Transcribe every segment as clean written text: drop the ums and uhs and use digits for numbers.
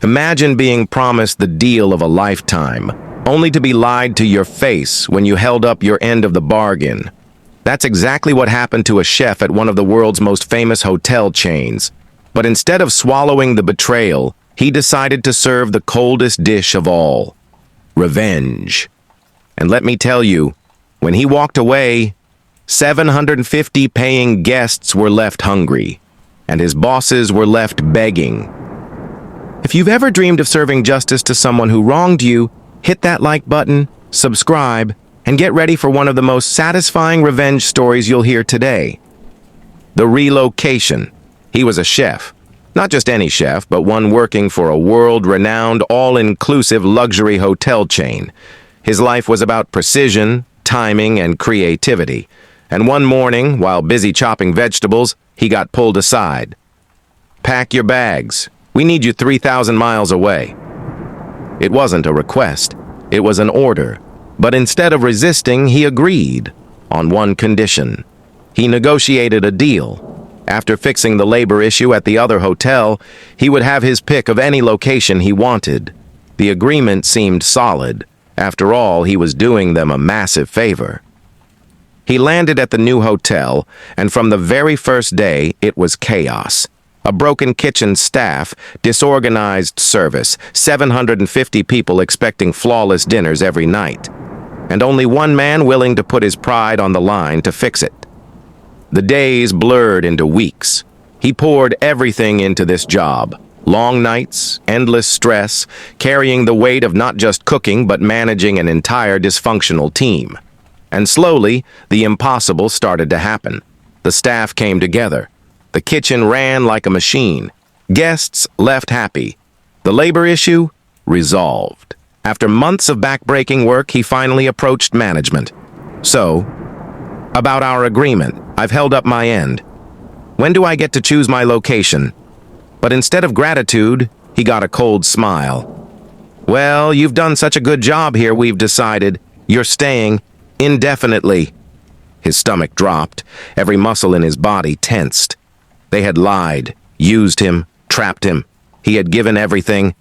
Imagine being promised the deal of a lifetime, only to be lied to your face when you held up your end of the bargain. That's exactly what happened to a chef at one of the world's most famous hotel chains. But instead of swallowing the betrayal, he decided to serve the coldest dish of all: revenge. And let me tell you, when he walked away, 750 paying guests were left hungry, and his bosses were left begging. If you've ever dreamed of serving justice to someone who wronged you, hit that like button, subscribe, and get ready for one of the most satisfying revenge stories you'll hear today. The relocation. He was a chef. Not just any chef, but one working for a world-renowned, all-inclusive luxury hotel chain. His life was about precision, timing, and creativity. And one morning, while busy chopping vegetables, he got pulled aside. "Pack your bags. We need you 3,000 miles away." It wasn't a request. It was an order. But instead of resisting, he agreed, on one condition. He negotiated a deal. After fixing the labor issue at the other hotel, he would have his pick of any location he wanted. The agreement seemed solid. After all, he was doing them a massive favor. He landed at the new hotel, and from the very first day, it was chaos. A broken kitchen staff, disorganized service, 750 people expecting flawless dinners every night, and only one man willing to put his pride on the line to fix it. The days blurred into weeks. He poured everything into this job. Long nights, endless stress, carrying the weight of not just cooking but managing an entire dysfunctional team. And slowly, the impossible started to happen. The staff came together. The kitchen ran like a machine. Guests left happy. The labor issue resolved. After months of backbreaking work, he finally approached management. "So, about our agreement, I've held up my end. When do I get to choose my location?" But instead of gratitude, he got a cold smile. "Well, you've done such a good job here, we've decided. You're staying indefinitely." His stomach dropped. Every muscle in his body tensed. They had lied, used him, trapped him. He had given everything,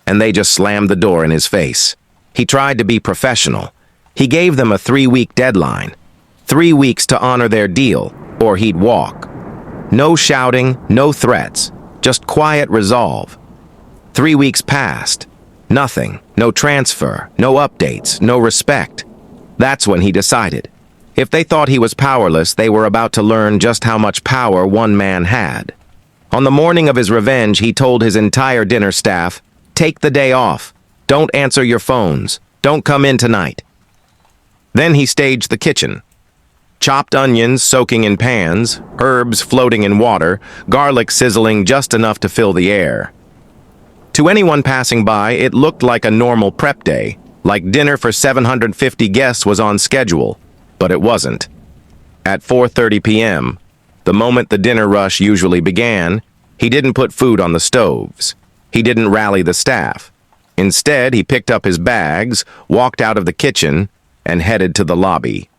and they just slammed the door in his face. He tried to be professional. He gave them a 3-week deadline. 3 weeks to honor their deal, or he'd walk. No shouting, no threats, just quiet resolve. 3 weeks passed. Nothing, no transfer, no updates, no respect. That's when he decided. If they thought he was powerless, they were about to learn just how much power one man had. On the morning of his revenge, he told his entire dinner staff, "Take the day off. Don't answer your phones. Don't come in tonight." Then he staged the kitchen. Chopped onions soaking in pans, herbs floating in water, garlic sizzling just enough to fill the air. To anyone passing by, it looked like a normal prep day, like dinner for 750 guests was on schedule, but it wasn't. At 4:30 p.m., the moment the dinner rush usually began, he didn't put food on the stoves. He didn't rally the staff. Instead, he picked up his bags, walked out of the kitchen, and headed to the lobby.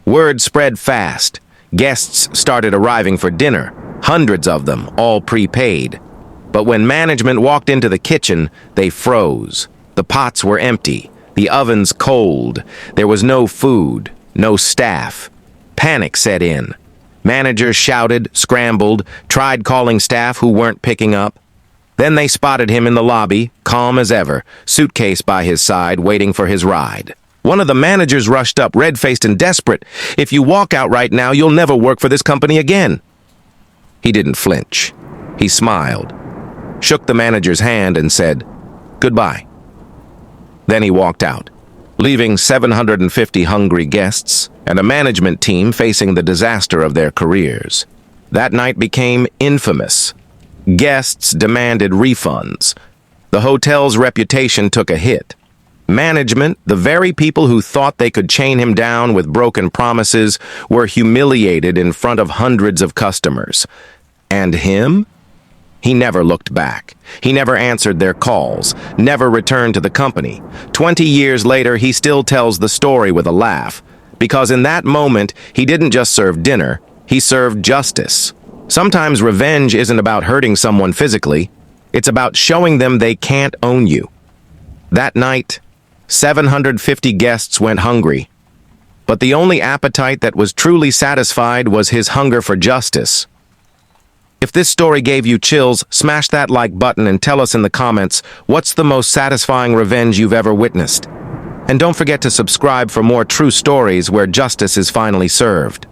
Word spread fast. Guests started arriving for dinner, hundreds of them, all prepaid. But when management walked into the kitchen, they froze. The pots were empty, the ovens cold. There was no food, no staff. Panic set in. Managers shouted, scrambled, tried calling staff who weren't picking up. Then they spotted him in the lobby, calm as ever, suitcase by his side, waiting for his ride. One of the managers rushed up, red-faced and desperate. "If you walk out right now, you'll never work for this company again." He didn't flinch. He smiled, shook the manager's hand, and said, "Goodbye." Then he walked out, leaving 750 hungry guests and a management team facing the disaster of their careers. That night became infamous. Guests demanded refunds. The hotel's reputation took a hit. Management, the very people who thought they could chain him down with broken promises, were humiliated in front of hundreds of customers. And him? He never looked back. He never answered their calls, never returned to the company. 20 years later, he still tells the story with a laugh, because in that moment, he didn't just serve dinner, he served justice. Sometimes revenge isn't about hurting someone physically, It's about showing them they can't own you. That night, 750 guests went hungry, but the only appetite that was truly satisfied was his hunger for justice. If this story gave you chills, smash that like button and tell us in the comments what's the most satisfying revenge you've ever witnessed. And don't forget to subscribe for more true stories where justice is finally served.